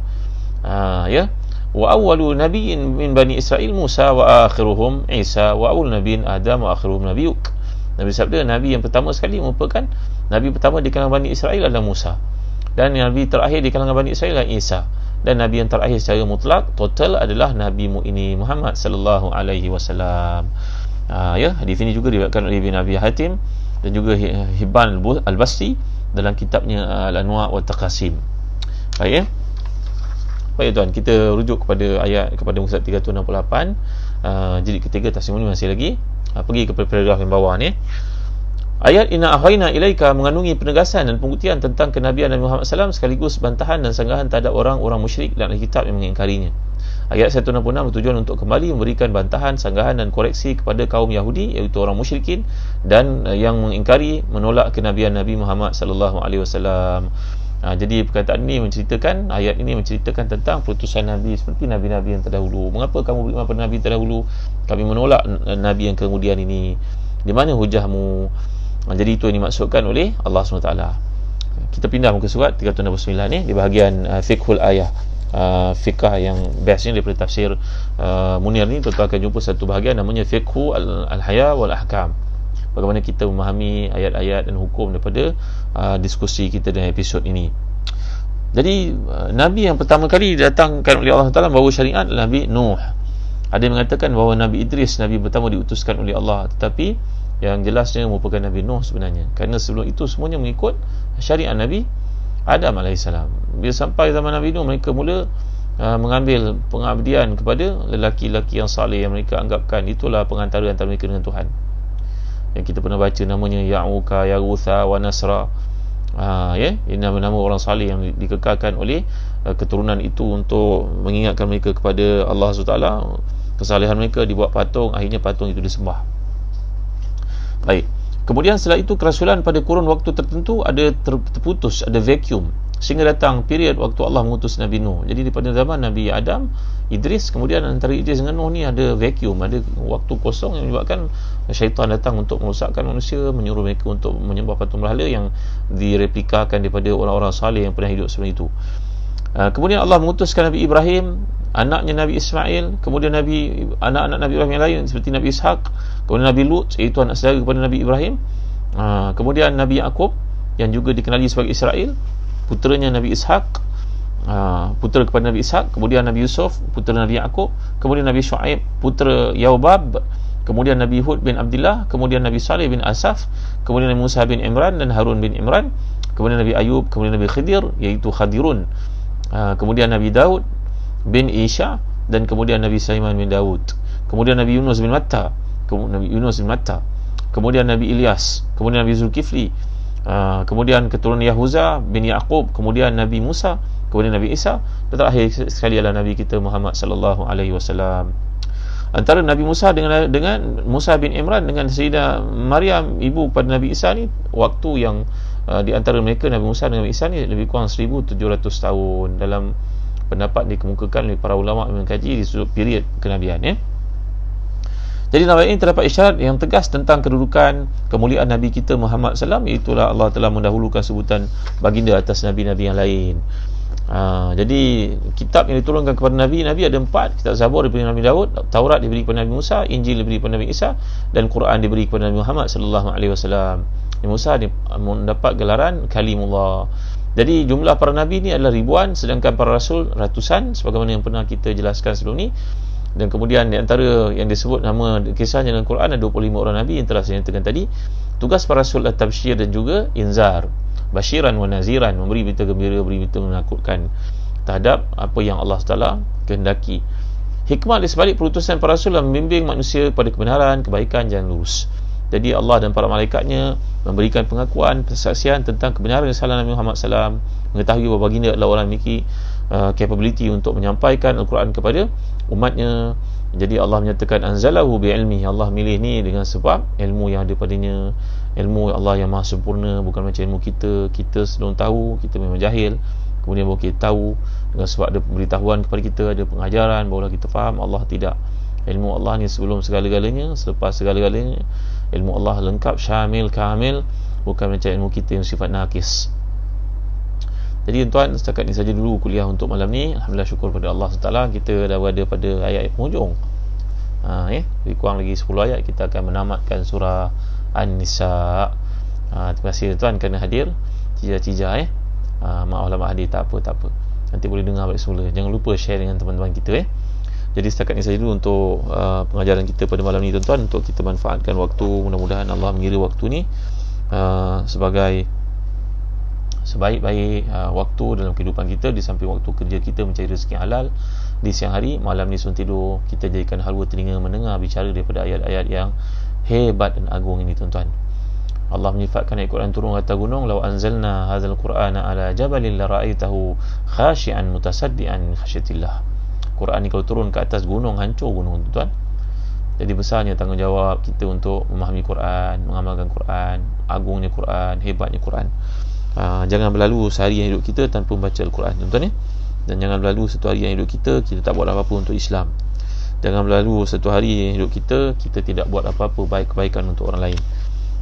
Ya. Wa awwalu nabiyyin min Bani Israel Musa wa akhiruhum Isa wa awwal nabiyyin Adam wa akhiruhum Nabiyyuk. Nabi sabda, Nabi yang pertama sekali merupakan Nabi pertama di kalangan Bani Israel adalah Musa, dan Nabi terakhir di kalangan Bani Israel adalah Isa, dan Nabi yang terakhir secara mutlak total adalah Nabi Mu'ini Muhammad sallallahu alaihi wasallam. Ya, hadis ini juga diriwayatkan oleh Ibn Abi Hatim dan juga Hibban Al-Basti dalam kitabnya Al-Anwa' wa Taqasim. Baik, baik tuan, kita rujuk kepada ayat, kepada muka 368, jilid ketiga Tasmiyah masih lagi. Pergi kepada paragraf yang bawah ni. Ayat inna ahayna ilaika mengandungi penegasan dan pembuktian tentang kenabian Nabi Muhammad SAW, sekaligus bantahan dan sanggahan terhadap orang-orang musyrik dan ahli kitab yang mengingkarinya. Ayat 166 bertujuan untuk kembali memberikan bantahan, sanggahan dan koreksi kepada kaum Yahudi, iaitu orang musyrikin dan yang mengingkari, menolak kenabian Nabi Muhammad SAW. Jadi perkataan ini menceritakan, ayat ini menceritakan tentang perutusan Nabi seperti Nabi-Nabi yang terdahulu. Mengapa kamu beriman pada Nabi terdahulu, kami menolak Nabi yang kemudian ini? Di mana hujahmu? Jadi itu yang dimaksudkan oleh Allah SWT. Kita pindah muka surat 369 ni, di bahagian fiqhul ayah. Fiqh yang best ni daripada tafsir Munir ni, tuan-tuan akan jumpa satu bahagian namanya fiqhu al-haya wal ahkam. Bagaimana kita memahami ayat-ayat dan hukum daripada diskusi kita dalam episod ini. Jadi Nabi yang pertama kali didatangkan oleh Allah Taala bawa syariat adalah Nabi Nuh. Ada yang mengatakan bahawa Nabi Idris Nabi pertama diutuskan oleh Allah, tetapi yang jelasnya merupakan Nabi Nuh sebenarnya, kerana sebelum itu semuanya mengikut syariat Nabi Adam alaihissalam. Bila sampai zaman Nabi Nuh, mereka mula mengambil pengabdian kepada lelaki-lelaki yang saleh yang mereka anggapkan itulah pengantara antara mereka dengan Tuhan. Yang kita pernah baca namanya Ya'uka, Yaghutha wa Nasra. Ini nama-nama orang saleh yang dikekalkan oleh keturunan itu untuk mengingatkan mereka kepada Allah SWT. Kesalehan mereka dibuat patung, akhirnya patung itu disembah. Baik. Kemudian setelah itu kerasulan pada kurun waktu tertentu ada terputus, ada vacuum, sehingga datang period waktu Allah mengutus Nabi Nuh. Jadi daripada zaman Nabi Adam, Idris, kemudian antara Idris dengan Nuh ni ada vacuum, ada waktu kosong yang menyebabkan syaitan datang untuk merosakkan manusia, menyuruh mereka untuk menyembah patung berhala yang direplikakan daripada orang-orang saleh yang pernah hidup sebelum itu. Kemudian Allah mengutuskan Nabi Ibrahim, anaknya Nabi Ismail, kemudian anak-anak Nabi Ibrahim yang lain seperti Nabi Ishaq, kemudian Nabi Lut, iaitu anak saudara kepada Nabi Ibrahim, kemudian Nabi Yaqub yang juga dikenali sebagai Israel, puteranya Nabi Ishaq, putera kepada Nabi Ishaq, kemudian Nabi Yusuf, putera Nabi Yaqub, kemudian Nabi Shu'aib, putera Yaubab, kemudian Nabi Hud bin Abdullah, kemudian Nabi Saleh bin Asaf, kemudian Nabi Musa bin Imran dan Harun bin Imran, kemudian Nabi Ayub, kemudian Nabi Khidir, iaitu Khadirun, kemudian Nabi Daud bin Isha, dan kemudian Nabi Sulaiman bin Daud, kemudian Nabi Yunus bin Matta, kemudian Nabi Ilyas, kemudian Nabi Zulkifli, kemudian keturunan Yahuza bin Yaqub, kemudian Nabi Musa, kemudian Nabi Isa, dan terakhir sekali adalah Nabi kita Muhammad sallallahu alaihi wasallam. Antara Nabi Musa dengan Musa bin Imran dengan Sayyidah Maryam ibu pada Nabi Isa ni, waktu yang di antara mereka Nabi Musa dengan Nabi Isa ni lebih kurang 1700 tahun. Dalam pendapat dikemukakan oleh para ulama yang mengkaji di sudut period kenabian, Jadi dalam ayat ini terdapat isyarat yang tegas tentang kedudukan kemuliaan Nabi kita Muhammad SAW, iaitulah Allah telah mendahulukan sebutan baginda atas Nabi-Nabi yang lain. Jadi kitab yang diturunkan kepada Nabi ada 4. Kitab Zabur diberi Nabi Daud, Taurat diberi kepada Nabi Musa, Injil diberi kepada Nabi Isa, dan Quran diberi kepada Nabi Muhammad SAW. Nabi Musa mendapat gelaran Kalimullah. Jadi jumlah para Nabi ni adalah ribuan, sedangkan para Rasul ratusan, sebagaimana yang pernah kita jelaskan sebelum ni. Dan kemudian di antara yang disebut nama kisahnya dalam Quran ada 25 orang Nabi yang telah saya nyatakan tadi. Tugas para Rasul adalah tabsyir dan juga inzar, basyiran wa naziran, memberi berita gembira, memberi berita menakutkan terhadap apa yang Allah Taala kehendaki. Hikmah di sebalik perutusan para Rasul adalah membimbing manusia kepada kebenaran, kebaikan, jalan lurus. Jadi Allah dan para malaikatnya memberikan pengakuan, persaksian tentang kebenaran risalah Nabi Muhammad SAW, mengetahui bahawa baginda adalah orang yang memiliki capability untuk menyampaikan Al-Quran kepada umatnya. Jadi Allah menyatakan anzalahu bi'ilmi, Allah milih ni dengan sebab ilmu yang ada padanya, ilmu Allah yang maha sempurna, bukan macam ilmu kita sebelum tahu, kita memang jahil, kemudian baru kita tahu dengan sebab ada pemberitahuan kepada kita, ada pengajaran, barulah kita faham. Allah tidak. Ilmu Allah ni sebelum segala-galanya, selepas segala-galanya. Ilmu Allah lengkap, syamil, kamil, bukan macam ilmu kita yang sifat nakis. Jadi tuan, setakat ni saja dulu kuliah untuk malam ni. Alhamdulillah, syukur pada Allah SWT, kita dah berada pada ayat penghujung. Lebih kurang lagi 10 ayat kita akan menamatkan surah An-Nisa. Terima kasih tuan kerana hadir. Cija-cija maaf lah mak hadir, tak apa. Nanti boleh dengar balik semula. Jangan lupa share dengan teman-teman kita. Jadi setakat ni saja dulu untuk pengajaran kita pada malam ni tuan-tuan, untuk kita manfaatkan waktu. Mudah-mudahan Allah mengira waktu ni sebagai sebaik-baik waktu dalam kehidupan kita, di samping waktu kerja kita mencari rezeki halal di siang hari. Malam ni sebelum tidur kita jadikan halwa telinga mendengar bicara daripada ayat-ayat yang hebat dan agung ini tuan-tuan. Allah menyifatkan ayat Quran turun atas gunung, law anzalna hadzal qur'ana ala jabalin la ra'aitahu khashi'an mutasaddian min khasyatillah. Quran ni kalau turun ke atas gunung, hancur gunung tuan-tuan. Jadi besarnya tanggungjawab kita untuk memahami Quran, mengamalkan Quran, agungnya Quran, hebatnya Quran. Jangan berlalu sehari yang hidup kita tanpa membaca Al-Quran tuan-tuan ya. Dan jangan berlalu satu hari yang hidup kita tak buat apa-apa untuk Islam. Jangan berlalu satu hari yang hidup kita tidak buat apa-apa baik kebaikan untuk orang lain.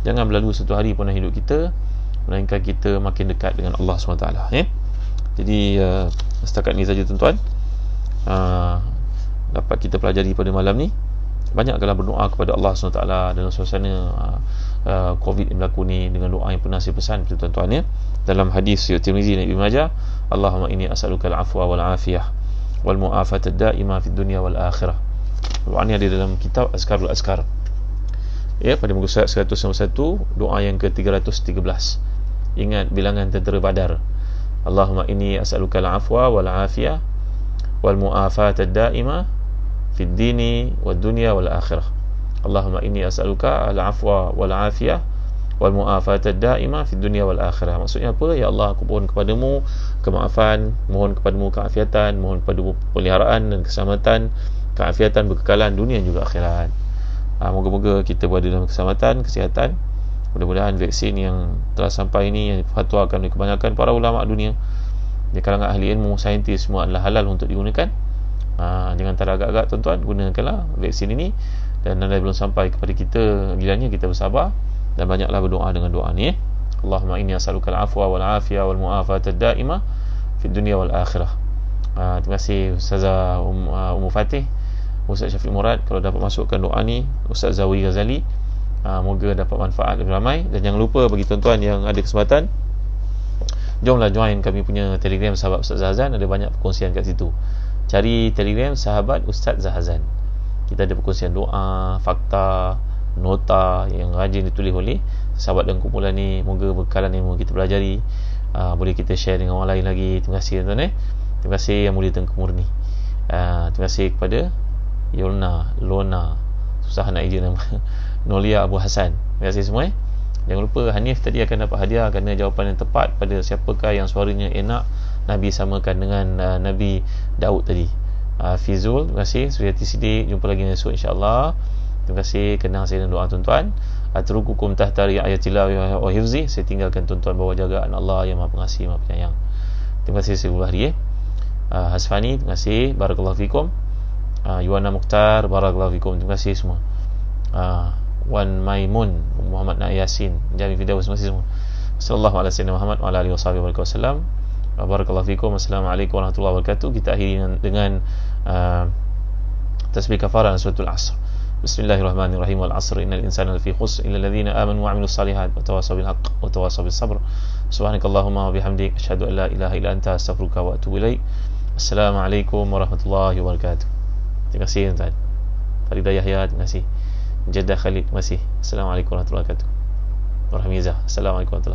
Jangan berlalu satu hari pun dalam hidup kita melainkan kita makin dekat dengan Allah SWT ya. Jadi setakat ni saja tuan-tuan, dapat kita pelajari pada malam ni. Banyaklah berdoa kepada Allah SWT dalam suasana Covid yang berlaku ni, dengan doa yang pernah saya pesan kepada tuan-tuan ya. Dalam hadis Tirmizi dan Ibnu Majah, Allahumma inni as'aluka al-afwa wal afiyah wal mu'afata ad-da'imah fid dunya wal akhirah. Doa ni ada dalam kitab Azkarul Azkar ya, pada muka surat 191, doa yang ke-313. Ingat bilangan tentera Badar. Allahumma inni as'aluka al-afwa wal afiyah wal mu'afata ad-da'imah fid dini wad dunya wal akhirah. Allahumma inni as'aluka al-afwa wal afiyah wal mu'afata ad-da'imah fid dunya wal akhirah. Maksudnya apa? Ya Allah, aku mohon kepadamu kemaafan, mohon kepadamu keafiatan, mohon kepadamu peliharaan dan keselamatan, keafiatan berkekalan dunia juga akhirat. Moga-moga kita berada dalam keselamatan, kesihatan. Mudah-mudahan vaksin yang telah sampai ini, yang difatwakan oleh kebanyakan para ulama dunia di kalangan ahli ilmu, saintis, semua adalah halal untuk digunakan. Jangan teragak-agak tuan-tuan, gunakanlah vaksin ini. Dan anda belum sampai kepada kita, gilanya kita bersabar dan banyaklah berdoa dengan doa ni. Allahumma inni as'aluka al-afwa wal afiyah wal mu'afata ad-da'imah fid dunya wal akhirah. Terima kasih Ustazah Ummu Fatih, Ustaz Syafiq Murad. Kalau dapat masukkan doa ni, Ustaz Zawi Ghazali, moga dapat manfaat lebih ramai. Dan jangan lupa bagi tuan-tuan yang ada kesempatan, jomlah join kami punya Telegram Sahabat Ustaz Zahazan. Ada banyak perkongsian kat situ. Cari Telegram Sahabat Ustaz Zahazan. Kita ada perkongsian doa, fakta, nota yang rajin ditulis oleh sahabat dan kumpulan ni. Moga bekalan ilmu kita pelajari boleh kita share dengan orang lain lagi. Terima kasih tuan-tuan. Terima kasih Yang Mulia Tengku Murni. Terima kasih kepada Lona, susah nak ijin nama, Nolia Abu Hasan. Terima kasih semua. Jangan lupa Hanif tadi akan dapat hadiah kerana jawapan yang tepat pada siapakah yang suaranya enak Nabi samakan dengan Nabi Daud tadi. Fizul, terima kasih. Suriati Sidik, jumpa lagi esok insya-Allah. Terima kasih kerana hasil dan doa tuan-tuan. Atrukukum tahta riayatillah wa hifzi. Saya tinggalkan tuan-tuan bawah jagaan Allah yang Maha Pengasih, Maha Penyayang. Terima kasih Syekhul Bahri. Hasfani, terima kasih. Barakallahu fikum. Yuwana Mukhtar, barakallahu fikum. Terima kasih semua. Wan Maimun, Muhammad Yasin, Jami Fidaus, terima kasih semua. Sallallahu alaihi wasallam Muhammad wa alihi wasallam. Barakallahu fikum. Assalamualaikum warahmatullahi wabarakatuh. Kita akhiri dengan tasbih kafarah suratul Asr. Bismillahirrahmanirrahim. Wal 'asr innal insana lafi khusr illa alladhina amanu wa 'amilus salihat wa tawassaw bil haqq wa tawassaw bis sabr. Subhanakallahumma wa bihamdik asyhadu an la ilaha illa anta astaghfiruka wa atubu ilaik. Assalamualaikum warahmatullahi wabarakatuh. Terima kasih tuan-tuan. Faridah Yahya, terima kasih. Jeddah Khalid, terima kasih. Assalamualaikum warahmatullahi wabarakatuh. Assalamualaikum warahmatullahi wabarakatuh.